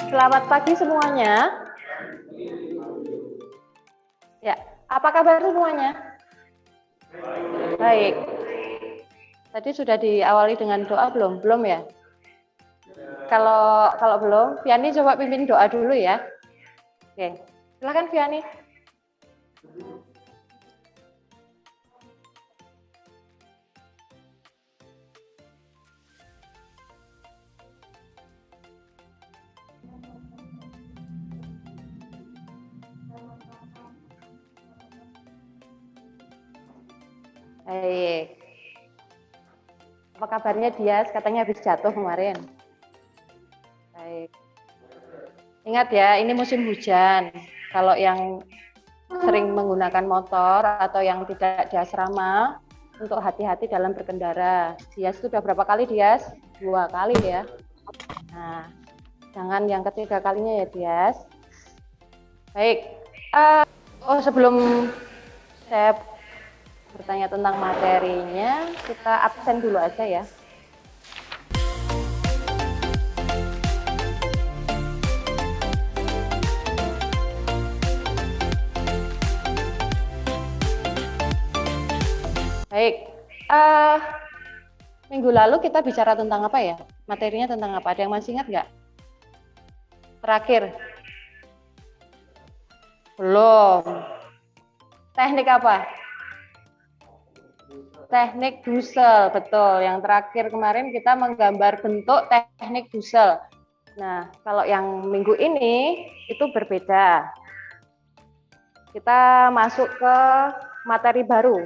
Selamat pagi semuanya. Ya, apa kabar semuanya? Baik. Tadi sudah diawali dengan doa belum? Belum ya? Kalau belum, Viani coba pimpin doa dulu ya. Oke, silakan Viani. Baik. Apa kabarnya Dias? Katanya habis jatuh kemarin. Baik. Ingat ya, ini musim hujan. Kalau yang sering menggunakan motor atau yang tidak di asrama, untuk hati-hati dalam berkendara. Dias itu sudah berapa kali Dias? 2 kali ya. Nah, jangan yang ketiga kalinya ya Dias. Baik. Sebelum saya bertanya tentang materinya, kita absen dulu aja ya. Baik, minggu lalu kita bicara tentang apa ya? Materinya tentang apa? Ada yang masih ingat nggak? Terakhir? Belum. Teknik apa? Teknik Dussel, betul. Yang terakhir kemarin kita menggambar bentuk teknik Dussel. Nah, kalau yang minggu ini itu berbeda. Kita masuk ke materi baru.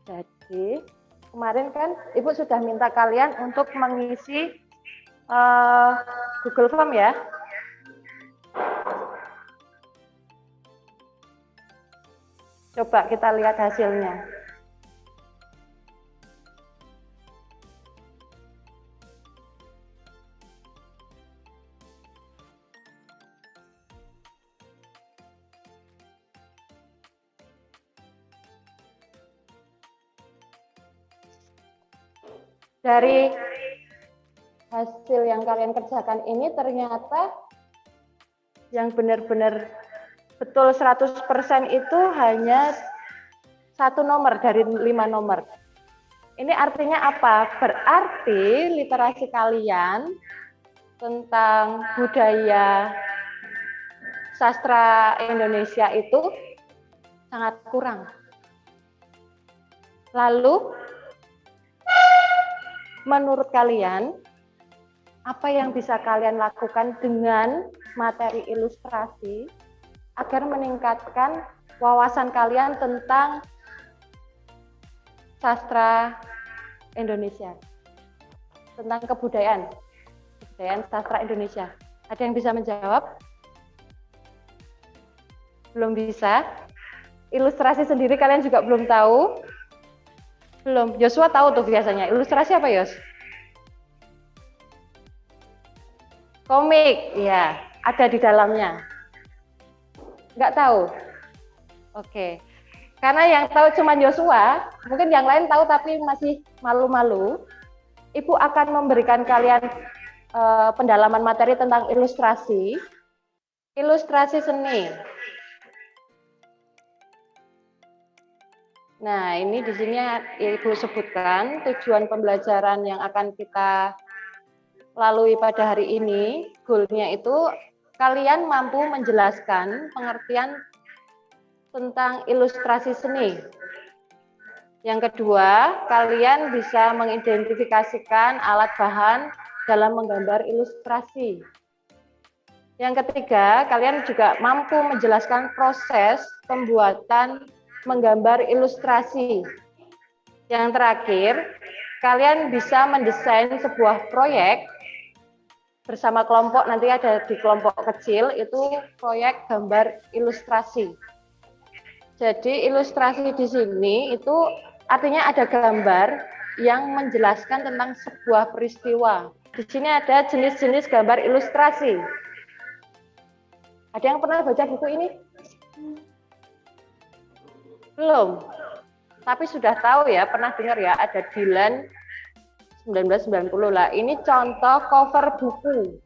Jadi, kemarin kan Ibu sudah minta kalian untuk mengisi Google Form ya. Coba kita lihat hasilnya. Dari hasil yang kalian kerjakan ini ternyata yang benar-benar betul 100% itu hanya 1 nomor dari 5 nomor. Ini artinya apa? Berarti literasi kalian tentang budaya sastra Indonesia itu sangat kurang. Lalu, menurut kalian, apa yang bisa kalian lakukan dengan materi ilustrasi agar meningkatkan wawasan kalian tentang sastra Indonesia, tentang kebudayaan sastra Indonesia? Ada yang bisa menjawab? Belum bisa? Ilustrasi sendiri kalian juga belum tahu? Belum. Joshua tahu tuh biasanya. Ilustrasi apa, Yos? Komik, ya. Ada di dalamnya. Nggak tahu? Oke. Karena yang tahu cuma Joshua, mungkin yang lain tahu tapi masih malu-malu. Ibu akan memberikan kalian pendalaman materi tentang ilustrasi seni. Nah, ini di sini Ibu sebutkan tujuan pembelajaran yang akan kita lalui pada hari ini. Goalnya itu kalian mampu menjelaskan pengertian tentang ilustrasi seni. Yang kedua, kalian bisa mengidentifikasikan alat bahan dalam menggambar ilustrasi. Yang ketiga, kalian juga mampu menjelaskan proses pembuatan menggambar ilustrasi. Yang terakhir, kalian bisa mendesain sebuah proyek bersama kelompok, nanti ada di kelompok kecil, itu proyek gambar ilustrasi. Jadi ilustrasi di sini itu artinya ada gambar yang menjelaskan tentang sebuah peristiwa. Di sini ada jenis-jenis gambar ilustrasi. Ada yang pernah baca buku ini? Belum. Tapi sudah tahu ya, pernah dengar ya, ada Dylan 1990 lah. Ini contoh cover buku.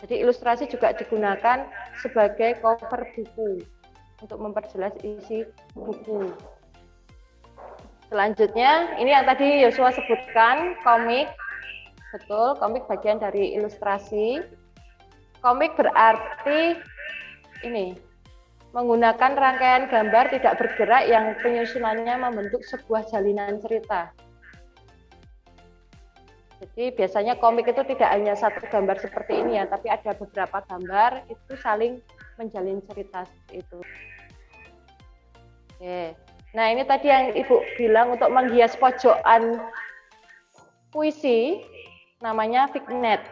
Jadi ilustrasi juga digunakan sebagai cover buku untuk memperjelas isi buku. Selanjutnya, ini yang tadi Yosua sebutkan, komik. Betul, komik bagian dari ilustrasi. Komik berarti ini, menggunakan rangkaian gambar tidak bergerak yang penyusunannya membentuk sebuah jalinan cerita. Jadi biasanya komik itu tidak hanya satu gambar seperti ini ya, tapi ada beberapa gambar itu saling menjalin cerita seperti itu. Oke. Nah ini tadi yang Ibu bilang untuk menghias pojokan puisi, namanya vignette,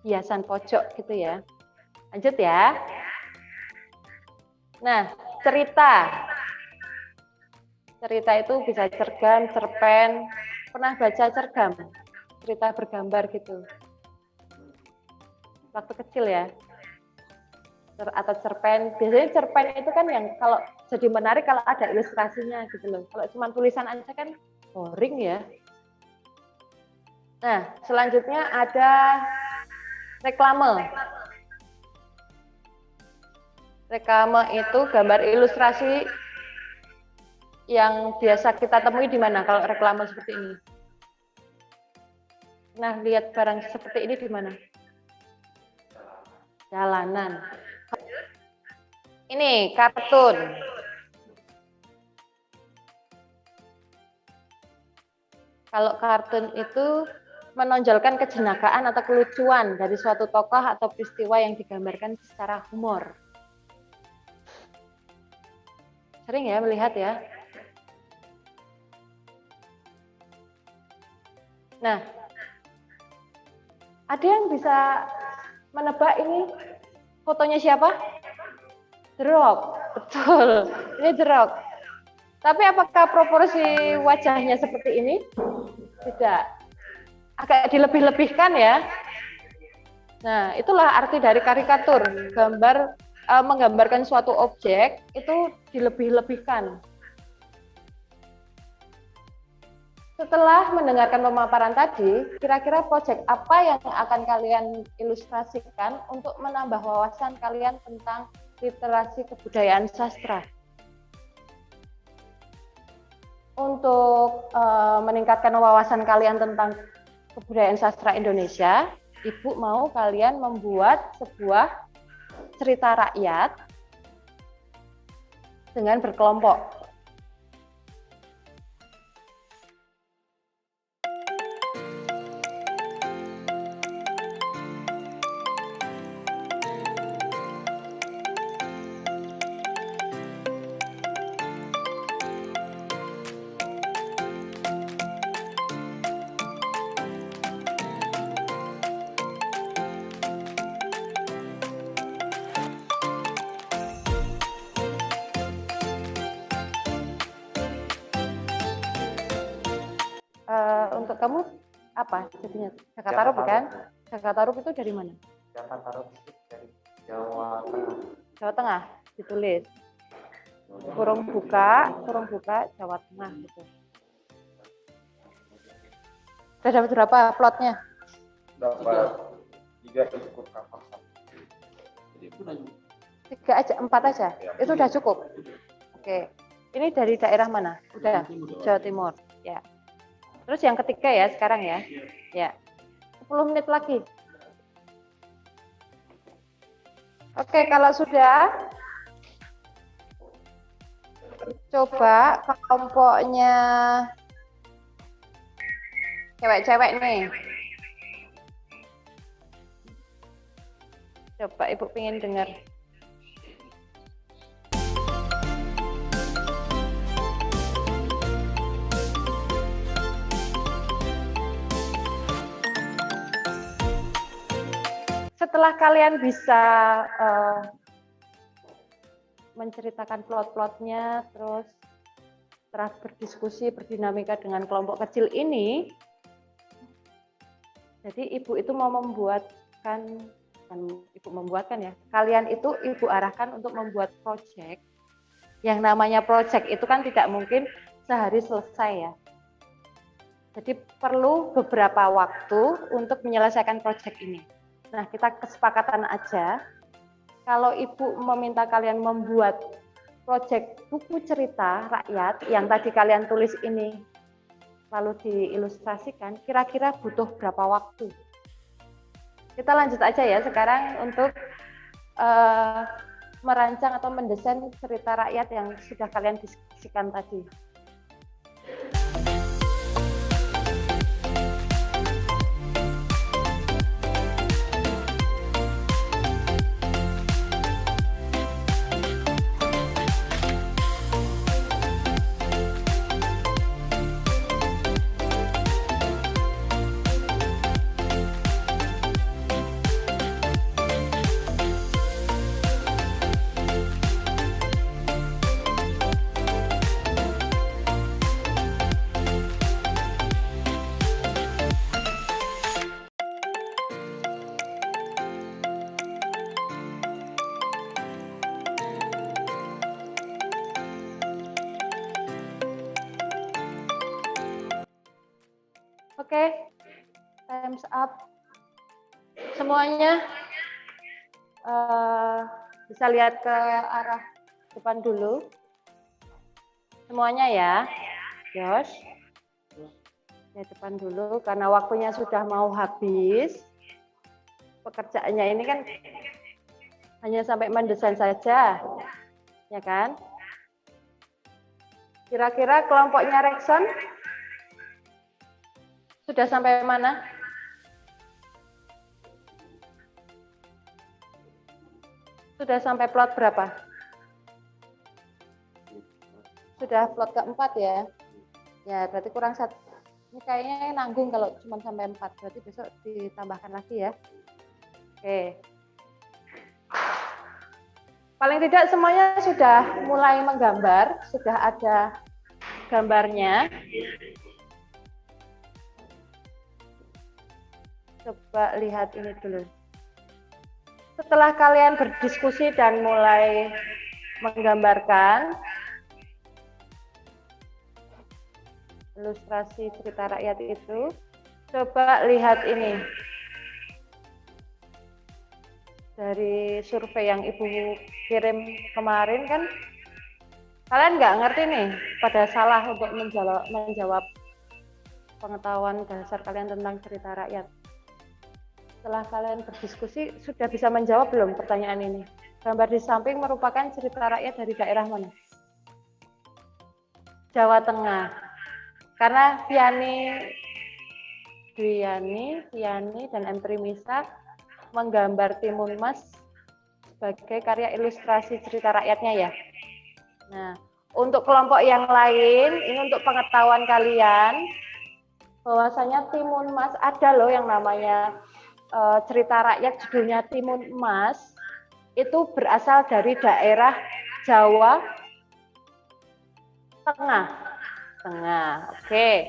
hiasan pojok gitu ya. Lanjut ya. Nah cerita itu bisa cergam, cerpen. Pernah baca cergam? Cerita bergambar gitu. Waktu kecil ya. Atau cerpen. Biasanya cerpen itu kan yang kalau jadi menarik kalau ada ilustrasinya gitu loh. Kalau cuma tulisan aja kan boring ya. Nah, selanjutnya ada reklame. Reklame itu gambar ilustrasi yang biasa kita temui di mana kalau reklame seperti ini? Nah, lihat barang seperti ini di mana? Jalanan. Ini kartun. Kalau kartun itu menonjolkan kejenakaan atau kelucuan dari suatu tokoh atau peristiwa yang digambarkan secara humor. Sering ya melihat ya. Nah, ada yang bisa menebak ini fotonya siapa? The Rock, betul. Ini The Rock. Tapi apakah proporsi wajahnya seperti ini? Tidak. Agak dilebih-lebihkan ya. Nah, itulah arti dari karikatur. Menggambarkan suatu objek itu dilebih-lebihkan. Setelah mendengarkan pemaparan tadi, kira-kira proyek apa yang akan kalian ilustrasikan untuk menambah wawasan kalian tentang literasi kebudayaan sastra? Untuk meningkatkan wawasan kalian tentang kebudayaan sastra Indonesia, Ibu mau kalian membuat sebuah cerita rakyat dengan berkelompok. Untuk kamu apa jadinya? Jaka Tarub kan? Jaka Tarub itu dari mana? Jaka Tarub itu dari Jawa Tengah. Jawa Tengah ditulis. Kurung buka Jawa Tengah gitu. Sudah dapat berapa plotnya? Dapat 3 cukup kapal. 3 aja, 4 aja. Itu udah cukup. Oke. Ini dari daerah mana? Udah. Jawa Timur. Ya. Terus yang ketiga ya sekarang ya. Ya. 10 menit lagi. Oke, kalau sudah coba kelompoknya cewek-cewek nih. Coba Ibu pengen dengar. Setelah kalian bisa menceritakan plot-plotnya, terus setelah berdiskusi, berdinamika dengan kelompok kecil ini, jadi Ibu itu mau membuatkan, Ibu membuatkan ya, kalian itu Ibu arahkan untuk membuat proyek. Yang namanya proyek itu kan tidak mungkin sehari selesai ya. Jadi perlu beberapa waktu untuk menyelesaikan proyek ini. Nah, kita kesepakatan aja, kalau Ibu meminta kalian membuat proyek buku cerita rakyat yang tadi kalian tulis ini, lalu diilustrasikan, kira-kira butuh berapa waktu? Kita lanjut aja ya sekarang untuk merancang atau mendesain cerita rakyat yang sudah kalian diskusikan tadi. Oke, time's up. Semuanya bisa lihat ke arah depan dulu. Semuanya ya, Josh. Lihat depan dulu, karena waktunya sudah mau habis. Pekerjaannya ini kan hanya sampai mendesain saja, ya kan? Kira-kira kelompoknya Rexon sudah sampai mana? Sudah sampai plot berapa? Sudah plot keempat ya? Ya, berarti kurang satu. Ini kayaknya nanggung kalau cuma sampai 4. Berarti besok ditambahkan lagi ya. Oke. Paling tidak semuanya sudah mulai menggambar, sudah ada gambarnya. Coba lihat ini dulu. Setelah kalian berdiskusi dan mulai menggambarkan ilustrasi cerita rakyat itu, coba lihat ini. Dari survei yang Ibu kirim kemarin kan, kalian nggak ngerti nih, pada salah untuk menjawab pengetahuan dasar kalian tentang cerita rakyat. Setelah kalian berdiskusi, sudah bisa menjawab belum pertanyaan ini? Gambar di samping merupakan cerita rakyat dari daerah mana? Jawa Tengah. Karena Viani, dan M. Primisa menggambar Timun Mas sebagai karya ilustrasi cerita rakyatnya ya. Nah, untuk kelompok yang lain, ini untuk pengetahuan kalian, bahwasanya Timun Mas ada loh yang namanya cerita rakyat judulnya Timun Emas, itu berasal dari daerah Jawa Tengah. Oke.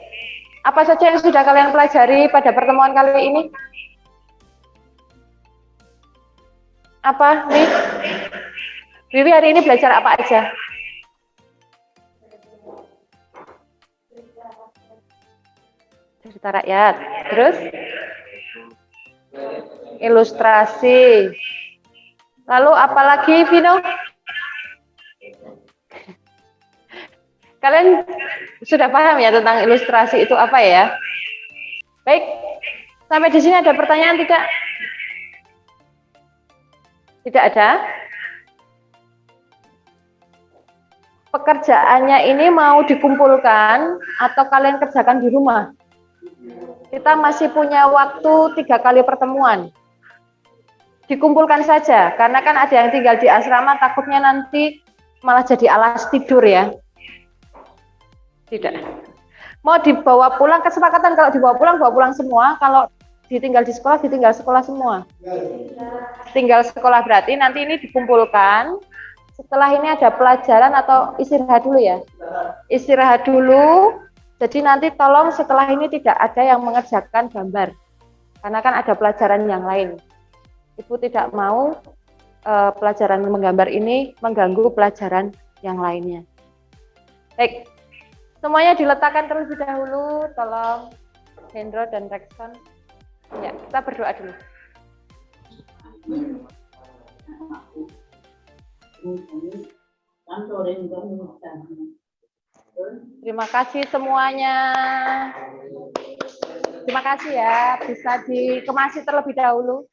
Apa saja yang sudah kalian pelajari pada pertemuan kali ini? Apa, Wiwi hari ini belajar apa aja? Cerita rakyat. Terus? Ilustrasi. Lalu apalagi, Vino? Kalian sudah paham ya tentang ilustrasi itu apa ya? Baik, sampai di sini ada pertanyaan tidak? Tidak ada? Pekerjaannya ini mau dikumpulkan atau kalian kerjakan di rumah? Kita masih punya waktu 3 kali pertemuan. Dikumpulkan saja, karena kan ada yang tinggal di asrama, takutnya nanti malah jadi alas tidur ya. Tidak. Mau dibawa pulang, kesepakatan kalau dibawa pulang, bawa pulang semua. Kalau ditinggal di sekolah, ditinggal sekolah semua. Tinggal sekolah berarti nanti ini dikumpulkan. Setelah ini ada pelajaran atau istirahat dulu ya? Istirahat dulu. Jadi nanti tolong setelah ini tidak ada yang mengerjakan gambar. Karena kan ada pelajaran yang lain. Ibu tidak mau pelajaran menggambar ini mengganggu pelajaran yang lainnya. Baik. Semuanya diletakkan terlebih dahulu, tolong Hendro dan Rexon. Ya, kita berdoa dulu. Terima kasih semuanya. Terima kasih ya, bisa dikemasi terlebih dahulu.